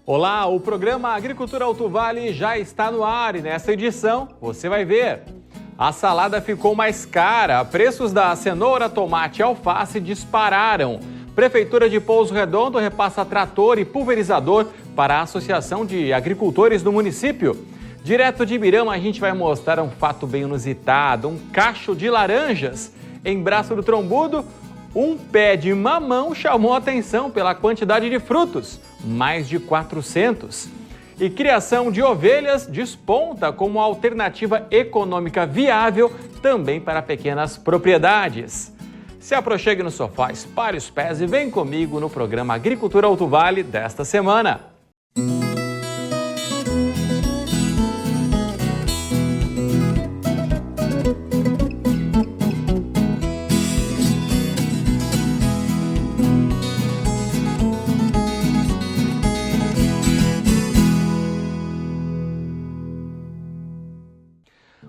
Olá, o programa Agricultura Alto Vale já está no ar e nesta edição você vai ver. A salada ficou mais cara, preços da cenoura, tomate e alface dispararam. Prefeitura de Pouso Redondo repassa trator e pulverizador para a Associação de Agricultores do município. Direto de Ibirama a gente vai mostrar um fato bem inusitado, um cacho de laranjas. Em Braço do Trombudo, um pé de mamão chamou a atenção pela quantidade de frutos, mais de 400. E criação de ovelhas desponta como alternativa econômica viável também para pequenas propriedades. Se aproxime no sofá, espalhe os pés e vem comigo no programa Agricultura Alto Vale desta semana.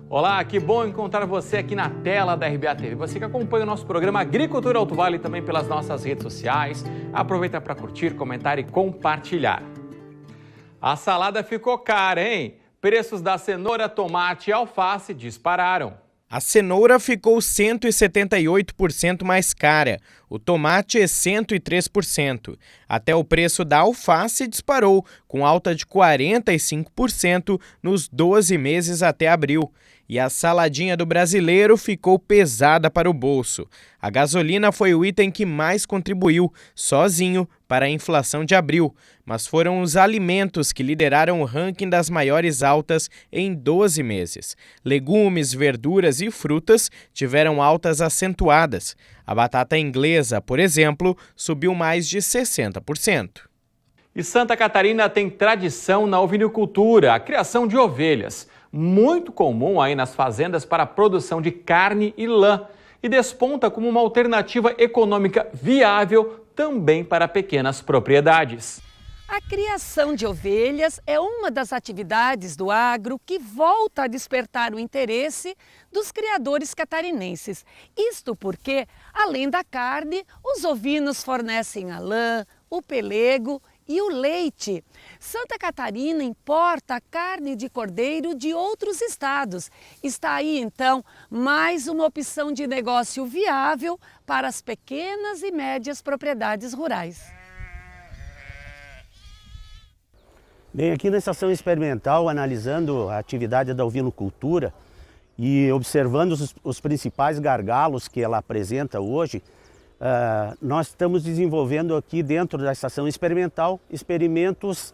Olá, que bom encontrar você aqui na tela da RBA TV. Você que acompanha o nosso programa Agricultura Alto Vale também pelas nossas redes sociais. Aproveita para curtir, comentar e compartilhar. A salada ficou cara, hein? Preços da cenoura, tomate e alface dispararam. A cenoura ficou 178% mais cara, o tomate é 103%. Até o preço da alface disparou, com alta de 45% nos 12 meses até abril. E a saladinha do brasileiro ficou pesada para o bolso. A gasolina foi o item que mais contribuiu, sozinho, para a inflação de abril. Mas foram os alimentos que lideraram o ranking das maiores altas em 12 meses. Legumes, verduras e frutas tiveram altas acentuadas. A batata inglesa, por exemplo, subiu mais de 60%. E Santa Catarina tem tradição na ovinocultura, a criação de ovelhas. Muito comum aí nas fazendas para a produção de carne e lã e desponta como uma alternativa econômica viável também para pequenas propriedades. A criação de ovelhas é uma das atividades do agro que volta a despertar o interesse dos criadores catarinenses. Isto porque, além da carne, os ovinos fornecem a lã, o pelego e o leite. Santa Catarina importa carne de cordeiro de outros estados. Está aí, então, mais uma opção de negócio viável para as pequenas e médias propriedades rurais. Bem, aqui na estação experimental, analisando a atividade da ovinocultura e observando os principais gargalos que ela apresenta hoje, nós estamos desenvolvendo aqui dentro da estação experimental experimentos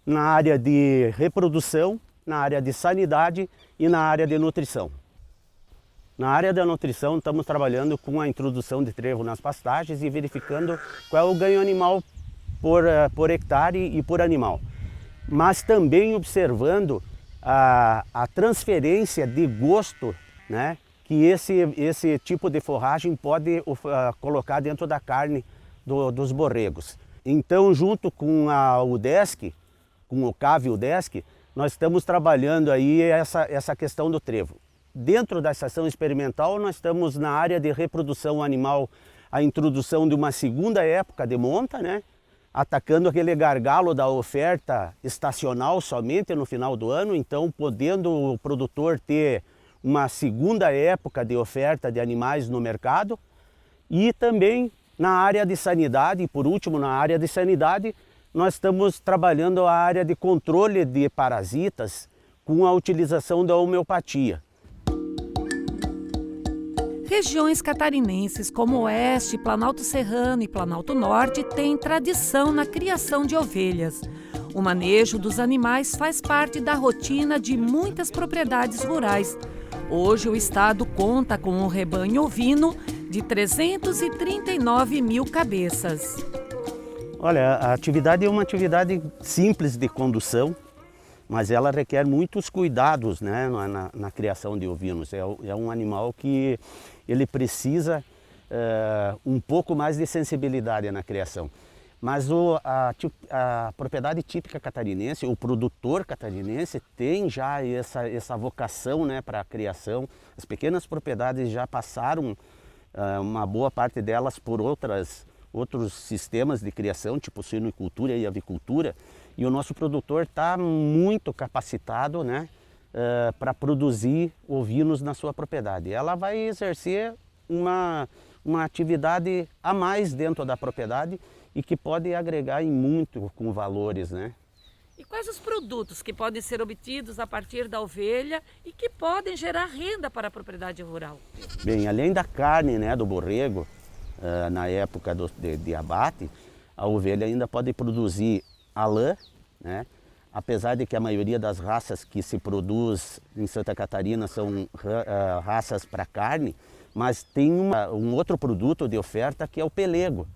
na área de reprodução, na área de sanidade e na área de nutrição. Na área da nutrição estamos trabalhando com a introdução de trevo nas pastagens e verificando qual é o ganho animal por hectare e por animal. Mas também observando a transferência de gosto, né, que esse tipo de forragem pode colocar dentro da carne dos borregos. Então, junto com a UDESC, com o CAV UDESC, nós estamos trabalhando aí essa questão do trevo. Dentro da estação experimental, nós estamos na área de reprodução animal, a introdução de uma segunda época de monta, né? Atacando aquele gargalo da oferta estacional somente no final do ano, então podendo o produtor ter uma segunda época de oferta de animais no mercado. E também na área de sanidade, e por último na área de sanidade, nós estamos trabalhando a área de controle de parasitas com a utilização da homeopatia. Regiões catarinenses como Oeste, Planalto Serrano e Planalto Norte têm tradição na criação de ovelhas. O manejo dos animais faz parte da rotina de muitas propriedades rurais. Hoje o estado conta com um rebanho ovino de 339 mil cabeças. Olha, a atividade é uma atividade simples de condução, mas ela requer muitos cuidados, né, na criação de ovinos. É um animal que ele precisa um pouco mais de sensibilidade na criação. Mas a propriedade típica catarinense, o produtor catarinense tem já essa vocação, né, para a criação. As pequenas propriedades já passaram, uma boa parte delas, por outros sistemas de criação, tipo suinocultura e avicultura. e o nosso produtor está muito capacitado, né, para produzir ovinos na sua propriedade. Ela vai exercer uma atividade a mais dentro da propriedade e que pode agregar em muito com valores, né? E quais os produtos que podem ser obtidos a partir da ovelha e que podem gerar renda para a propriedade rural? Bem, além da carne, né, do borrego, na época de abate, a ovelha ainda pode produzir a lã, né? Apesar de que a maioria das raças que se produz em Santa Catarina são raças para carne, mas tem um outro produto de oferta que é o pelego.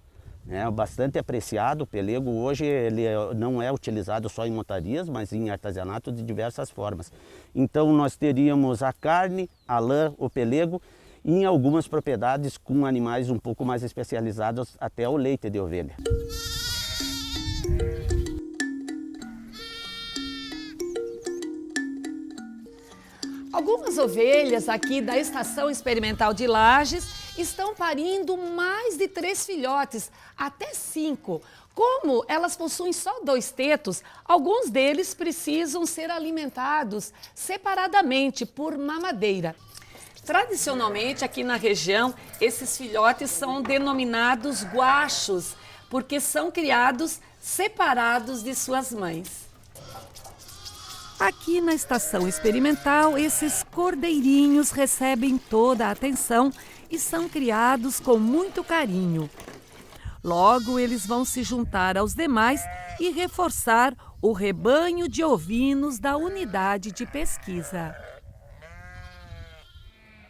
É bastante apreciado. O pelego hoje ele não é utilizado só em montarias, mas em artesanato de diversas formas. Então nós teríamos a carne, a lã, o pelego e em algumas propriedades com animais um pouco mais especializados até o leite de ovelha. Algumas ovelhas aqui da Estação Experimental de Lages estão parindo mais de 3 filhotes, até 5. Como elas possuem só 2 tetos, alguns deles precisam ser alimentados separadamente por mamadeira. Tradicionalmente, aqui na região, esses filhotes são denominados guachos, porque são criados separados de suas mães. Aqui na Estação Experimental, esses cordeirinhos recebem toda a atenção e são criados com muito carinho. Logo, eles vão se juntar aos demais e reforçar o rebanho de ovinos da unidade de pesquisa.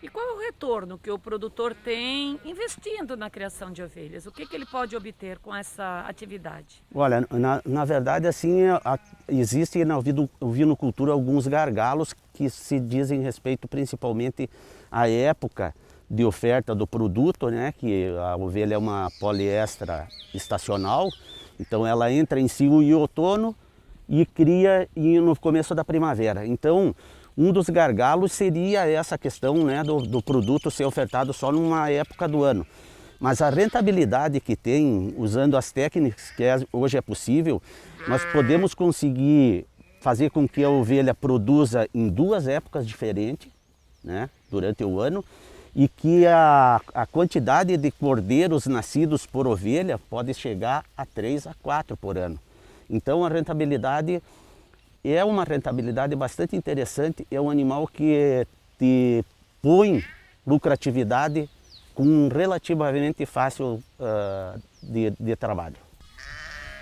E qual é o retorno que o produtor tem investindo na criação de ovelhas? O que ele pode obter com essa atividade? Olha, na verdade, assim, existe na ovinocultura alguns gargalos que se dizem respeito principalmente à época de oferta do produto, né? Que a ovelha é uma poliestra estacional, então ela entra em cio e outono e cria no começo da primavera. Então, um dos gargalos seria essa questão, né, do produto ser ofertado só numa época do ano. Mas a rentabilidade que tem, usando as técnicas que hoje é possível, nós podemos conseguir fazer com que a ovelha produza em 2 épocas diferentes, né, durante o ano, e que a quantidade de cordeiros nascidos por ovelha pode chegar a 3 a 4 por ano. Então a rentabilidade é uma rentabilidade bastante interessante, é um animal que te põe lucratividade com relativamente fácil de trabalho.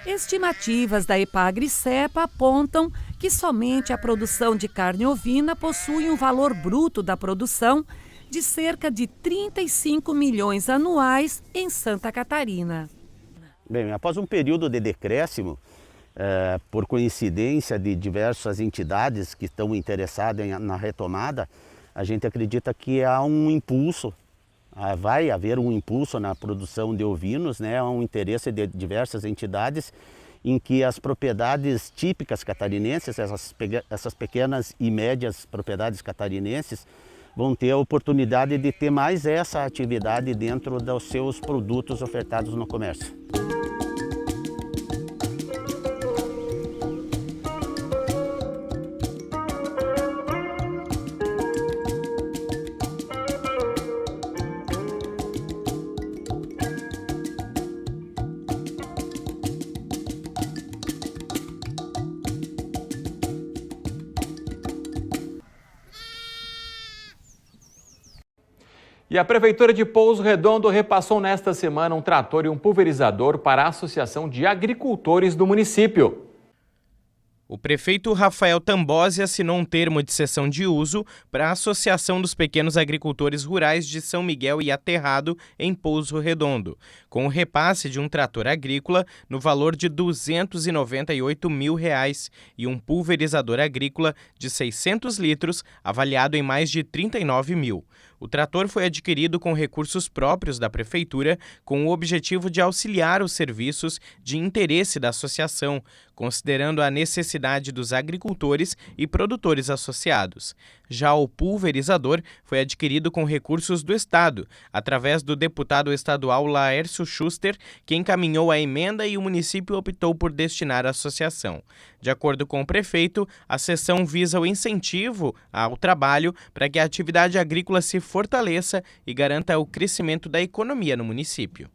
Estimativas da Epagri-Cepa apontam que somente a produção de carne ovina possui um valor bruto da produção de cerca de 35 milhões anuais em Santa Catarina. Bem, após um período de decréscimo, por coincidência de diversas entidades que estão interessadas na retomada, a gente acredita que há um impulso, vai haver um impulso na produção de ovinos, né? Há um interesse de diversas entidades em que as propriedades típicas catarinenses, essas pequenas e médias propriedades catarinenses, vão ter a oportunidade de ter mais essa atividade dentro dos seus produtos ofertados no comércio. E a Prefeitura de Pouso Redondo repassou nesta semana um trator e um pulverizador para a Associação de Agricultores do município. O prefeito Rafael Tambosi assinou um termo de cessão de uso para a Associação dos Pequenos Agricultores Rurais de São Miguel e Aterrado, em Pouso Redondo, com o repasse de um trator agrícola no valor de R$ 298 mil e um pulverizador agrícola de 600 litros, avaliado em mais de R$ 39 mil. O trator foi adquirido com recursos próprios da Prefeitura, com o objetivo de auxiliar os serviços de interesse da associação, considerando a necessidade dos agricultores e produtores associados. Já o pulverizador foi adquirido com recursos do Estado, através do deputado estadual Laércio Schuster, que encaminhou a emenda e o município optou por destinar à associação. De acordo com o prefeito, a cessão visa o incentivo ao trabalho para que a atividade agrícola se fortaleça e garanta o crescimento da economia no município.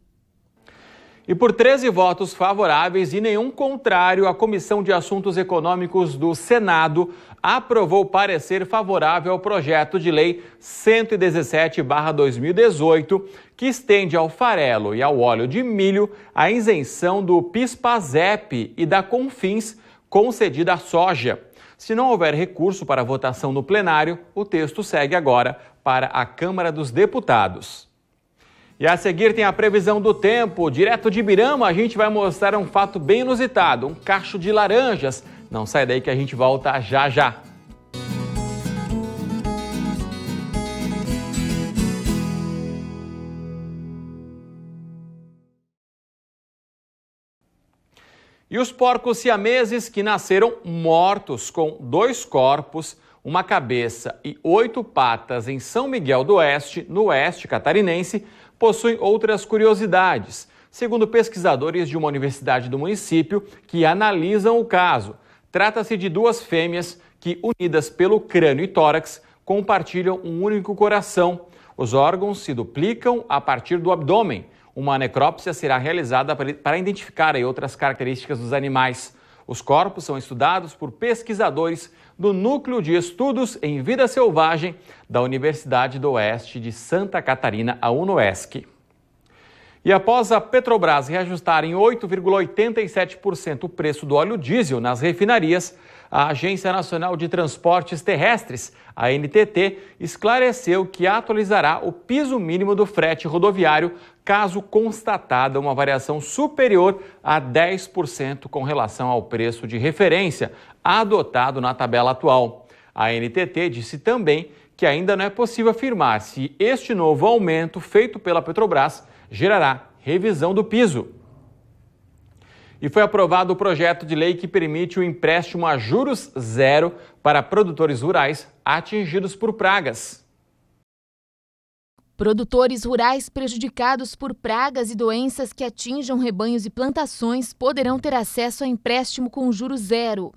E por 13 votos favoráveis e nenhum contrário, a Comissão de Assuntos Econômicos do Senado aprovou parecer favorável ao projeto de lei 117/2018, que estende ao farelo e ao óleo de milho a isenção do PIS/PASEP e da CONFINS concedida à soja. Se não houver recurso para votação no plenário, o texto segue agora para a Câmara dos Deputados. E a seguir tem a previsão do tempo. Direto de Ibirama, a gente vai mostrar um fato bem inusitado, um cacho de laranjas. Não sai daí que a gente volta já já. E os porcos siameses que nasceram mortos com 2 corpos, uma cabeça e 8 patas em São Miguel do Oeste, no oeste catarinense, possuem outras curiosidades, segundo pesquisadores de uma universidade do município que analisam o caso. Trata-se de 2 fêmeas que, unidas pelo crânio e tórax, compartilham um único coração. Os órgãos se duplicam a partir do abdômen. Uma necrópsia será realizada para identificar outras características dos animais. Os corpos são estudados por pesquisadores do Núcleo de Estudos em Vida Selvagem da Universidade do Oeste de Santa Catarina, a UNOESC. E após a Petrobras reajustar em 8,87% o preço do óleo diesel nas refinarias, a Agência Nacional de Transportes Terrestres, a ANTT, esclareceu que atualizará o piso mínimo do frete rodoviário caso constatada uma variação superior a 10% com relação ao preço de referência adotado na tabela atual. A ANTT disse também que ainda não é possível afirmar se este novo aumento feito pela Petrobras gerará revisão do piso. E foi aprovado o projeto de lei que permite o empréstimo a juros zero para produtores rurais atingidos por pragas. Produtores rurais prejudicados por pragas e doenças que atinjam rebanhos e plantações poderão ter acesso a empréstimo com juros zero.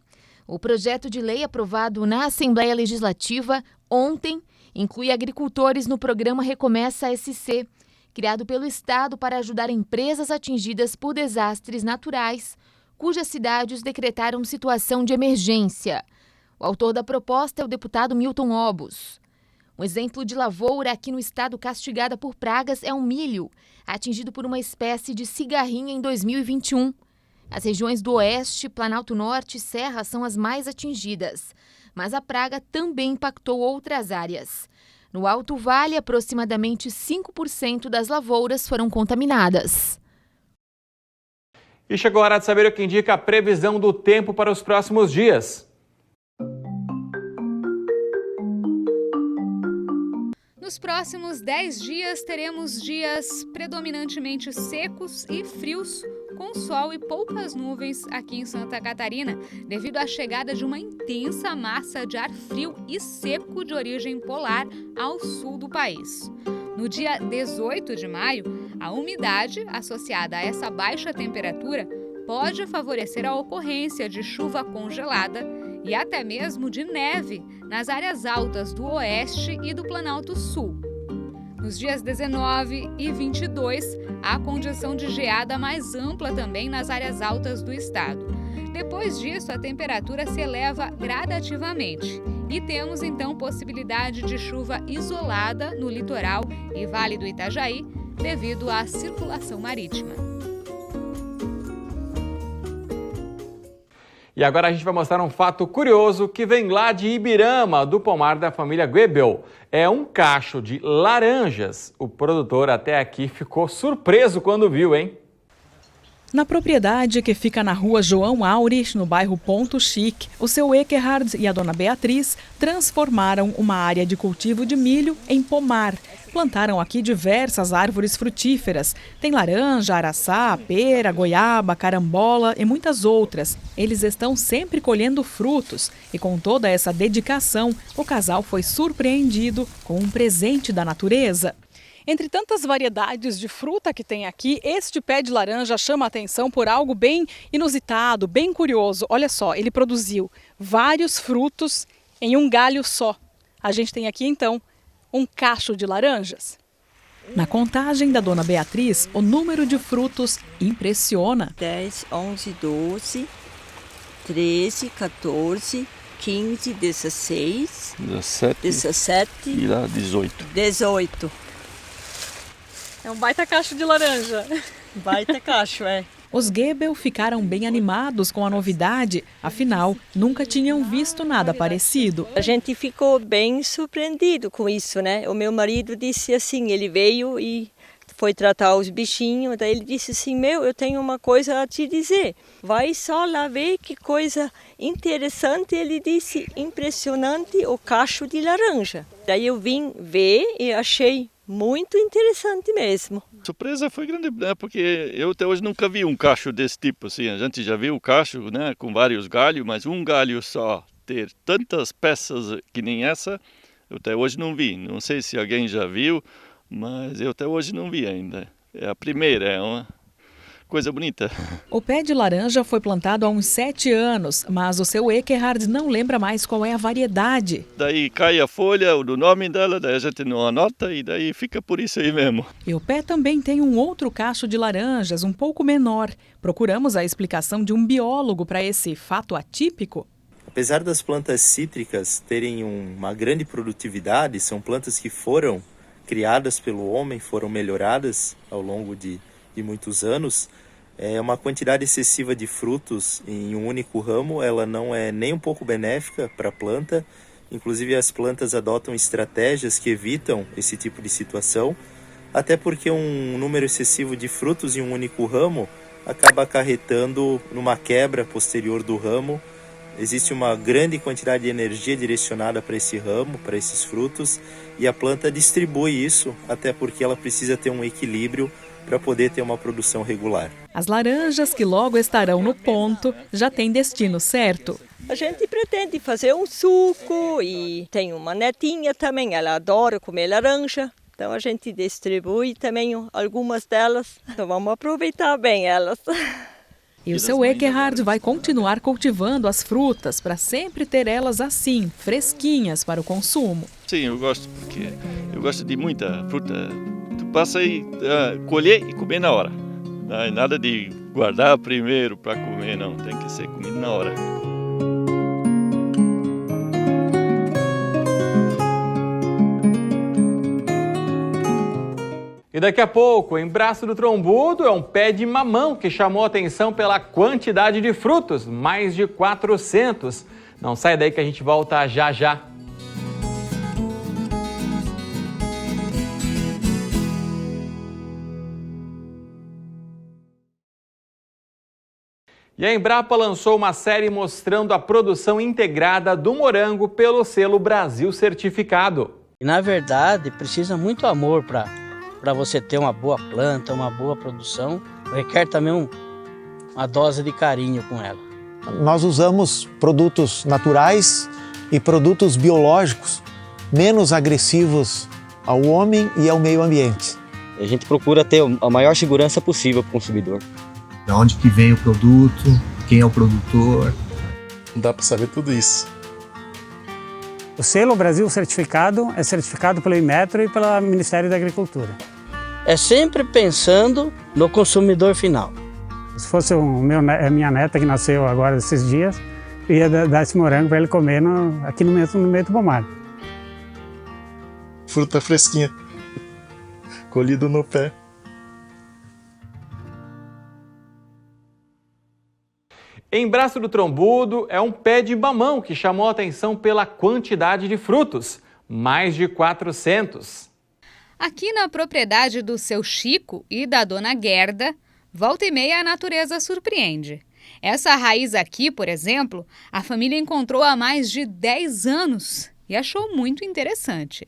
O projeto de lei aprovado na Assembleia Legislativa ontem inclui agricultores no programa Recomeça SC, criado pelo Estado para ajudar empresas atingidas por desastres naturais, cujas cidades decretaram situação de emergência. O autor da proposta é o deputado Milton Obos. Um exemplo de lavoura aqui no estado castigada por pragas é o milho, atingido por uma espécie de cigarrinha em 2021. As regiões do Oeste, Planalto Norte e Serra são as mais atingidas, mas a praga também impactou outras áreas. No Alto Vale, aproximadamente 5% das lavouras foram contaminadas. E chegou a hora de saber o que indica a previsão do tempo para os próximos dias. Nos próximos 10 dias, teremos dias predominantemente secos e frios, com sol e poucas nuvens aqui em Santa Catarina, devido à chegada de uma intensa massa de ar frio e seco de origem polar ao sul do país. No dia 18 de maio, a umidade associada a essa baixa temperatura pode favorecer a ocorrência de chuva congelada e até mesmo de neve nas áreas altas do Oeste e do Planalto Sul. Nos dias 19 e 22, há condição de geada mais ampla também nas áreas altas do estado. Depois disso, a temperatura se eleva gradativamente e temos então possibilidade de chuva isolada no litoral e Vale do Itajaí devido à circulação marítima. E agora a gente vai mostrar um fato curioso que vem lá de Ibirama, do pomar da família Goebel. É um cacho de laranjas. O produtor até aqui ficou surpreso quando viu, hein? Na propriedade que fica na rua João Aurich, no bairro Ponto Chique, o seu Ekerhard e a dona Beatriz transformaram uma área de cultivo de milho em pomar. Plantaram aqui diversas árvores frutíferas. Tem laranja, araçá, pera, goiaba, carambola e muitas outras. Eles estão sempre colhendo frutos e com toda essa dedicação, o casal foi surpreendido com um presente da natureza. Entre tantas variedades de fruta que tem aqui, este pé de laranja chama a atenção por algo bem inusitado, bem curioso. Olha só, ele produziu vários frutos em um galho só. A gente tem aqui, então, um cacho de laranjas. Na contagem da dona Beatriz, o número de frutos impressiona. 10, 11, 12, 13, 14, 15, 16, 17 e lá 18. 18. É um baita cacho de laranja. Baita cacho, é. Os Goebel ficaram bem animados com a novidade, afinal, nunca tinham visto nada parecido. A gente ficou bem surpreendido com isso, né? O meu marido disse assim, ele veio e foi tratar os bichinhos, daí ele disse assim, eu tenho uma coisa a te dizer, vai só lá ver que coisa interessante. Ele disse, impressionante o cacho de laranja. Daí eu vim ver e achei muito interessante mesmo. A surpresa foi grande, né? Porque eu até hoje nunca vi um cacho desse tipo. Assim. A gente já viu o cacho, né, com vários galhos, mas um galho só ter tantas peças que nem essa, eu até hoje não vi. Não sei se alguém já viu, mas eu até hoje não vi ainda. É a primeira, é uma coisa bonita. O pé de laranja foi plantado há uns 7 anos, mas o seu Ekerhard não lembra mais qual é a variedade. Daí cai a folha, o nome dela, daí a gente não anota e daí fica por isso aí mesmo. E o pé também tem um outro cacho de laranjas, um pouco menor. Procuramos a explicação de um biólogo para esse fato atípico. Apesar das plantas cítricas terem uma grande produtividade, são plantas que foram criadas pelo homem, foram melhoradas ao longo de muitos anos. Uma quantidade excessiva de frutos em um único ramo, ela não é nem um pouco benéfica para a planta. Inclusive as plantas adotam estratégias que evitam esse tipo de situação, até porque um número excessivo de frutos em um único ramo acaba acarretando numa quebra posterior do ramo. Existe uma grande quantidade de energia direcionada para esse ramo, para esses frutos, e a planta distribui isso, até porque ela precisa ter um equilíbrio para poder ter uma produção regular. As laranjas que logo estarão no ponto já têm destino certo. A gente pretende fazer um suco e tem uma netinha também, ela adora comer laranja. Então a gente distribui também algumas delas. Então vamos aproveitar bem elas. E o seu Ekerhard vai continuar cultivando as frutas para sempre ter elas assim, fresquinhas para o consumo. Sim, eu gosto porque eu gosto de muita fruta. Tu passa aí, colher e comer na hora. Nada de guardar primeiro para comer, não. Tem que ser comido na hora. E daqui a pouco, em Braço do Trombudo, é um pé de mamão que chamou a atenção pela quantidade de frutos, mais de 400. Não sai daí que a gente volta já já. E a Embrapa lançou uma série mostrando a produção integrada do morango pelo selo Brasil Certificado. Na verdade, precisa muito amor para você ter uma boa planta, uma boa produção. Requer também uma dose de carinho com ela. Nós usamos produtos naturais e produtos biológicos menos agressivos ao homem e ao meio ambiente. A gente procura ter a maior segurança possível para o consumidor. De onde que vem o produto, quem é o produtor. Não dá para saber tudo isso. O selo Brasil Certificado é certificado pelo Inmetro e pelo Ministério da Agricultura. É sempre pensando no consumidor final. Se fosse a minha neta que nasceu agora esses dias, eu ia dar esse morango para ele comer aqui no meio do pomar. Fruta fresquinha, colhido no pé. Em Braço do Trombudo, é um pé de mamão que chamou a atenção pela quantidade de frutos, mais de 400. Aqui na propriedade do seu Chico e da dona Gerda, Volta e meia a natureza surpreende. Essa raiz aqui, por exemplo, a família encontrou há mais de 10 anos e achou muito interessante.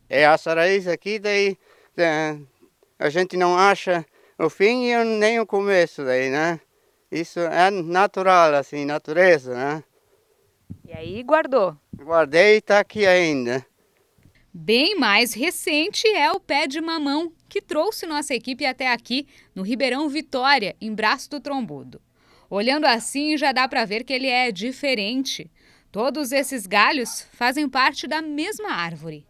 Essa raiz aqui, daí a gente não acha o fim e nem o começo daí, né? Isso é natural, assim, natureza, né? E aí guardou? Guardei e está aqui ainda. Bem mais recente é o pé de mamão, que trouxe nossa equipe até aqui, no Ribeirão Vitória, em Braço do Trombudo. Olhando assim, já dá para ver que ele é diferente. Todos esses galhos fazem parte da mesma árvore.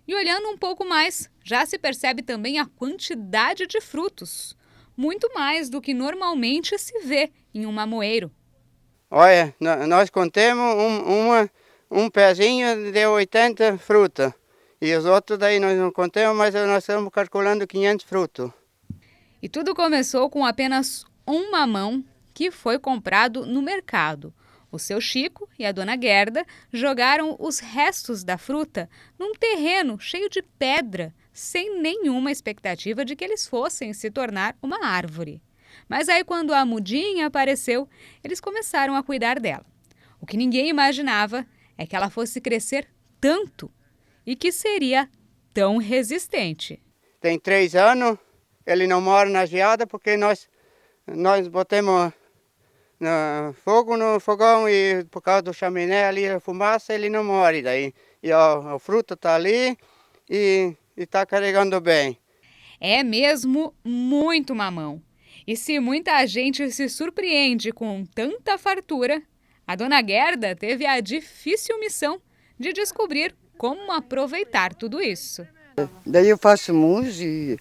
E olhando um pouco mais, já se percebe também a quantidade de frutos. Muito mais do que normalmente se vê em um mamoeiro. Olha, nós contemos um pezinho de 80 frutas. E os outros daí nós não contamos, mas nós estamos calculando 500 frutos. E tudo começou com apenas um mamão que foi comprado no mercado. O seu Chico e a dona Gerda jogaram os restos da fruta num terreno cheio de pedra, sem nenhuma expectativa de que eles fossem se tornar uma árvore. Mas aí, quando a mudinha apareceu, eles começaram a cuidar dela. O que ninguém imaginava é que ela fosse crescer tanto e que seria tão resistente. Tem 3 anos, ele não mora na geada porque nós botamos fogo no fogão e por causa do chaminé ali, a fumaça, ele não morre daí. E o fruto está ali e está carregando bem. É mesmo muito mamão. E se muita gente se surpreende com tanta fartura, a dona Gerda teve a difícil missão de descobrir como aproveitar tudo isso. Daí eu faço mousse e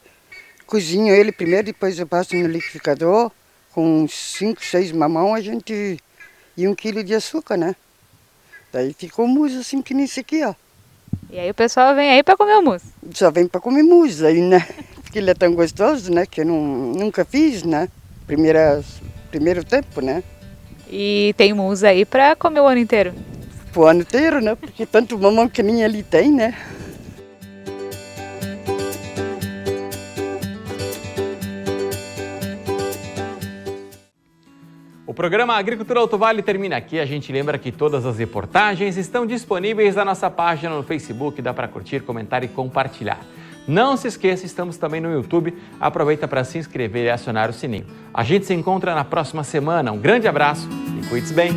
cozinho ele primeiro, depois eu passo no liquidificador com 5, 6 mamão e 1 quilo de açúcar, né? Daí ficou mousse assim que nem isso aqui, ó. E aí o pessoal vem aí para comer o mousse? Só vem para comer mousse aí, né? Porque ele é tão gostoso, né? Que eu nunca fiz, né? Primeiro tempo, né? E tem mousse aí para comer o ano inteiro? O ano inteiro, né? Porque tanto mamão que nem ali tem, né? O programa Agricultura Alto Vale termina aqui. A gente lembra que todas as reportagens estão disponíveis na nossa página no Facebook. Dá para curtir, comentar e compartilhar. Não se esqueça, estamos também no YouTube. Aproveita para se inscrever e acionar o sininho. A gente se encontra na próxima semana. Um grande abraço e cuide-se bem.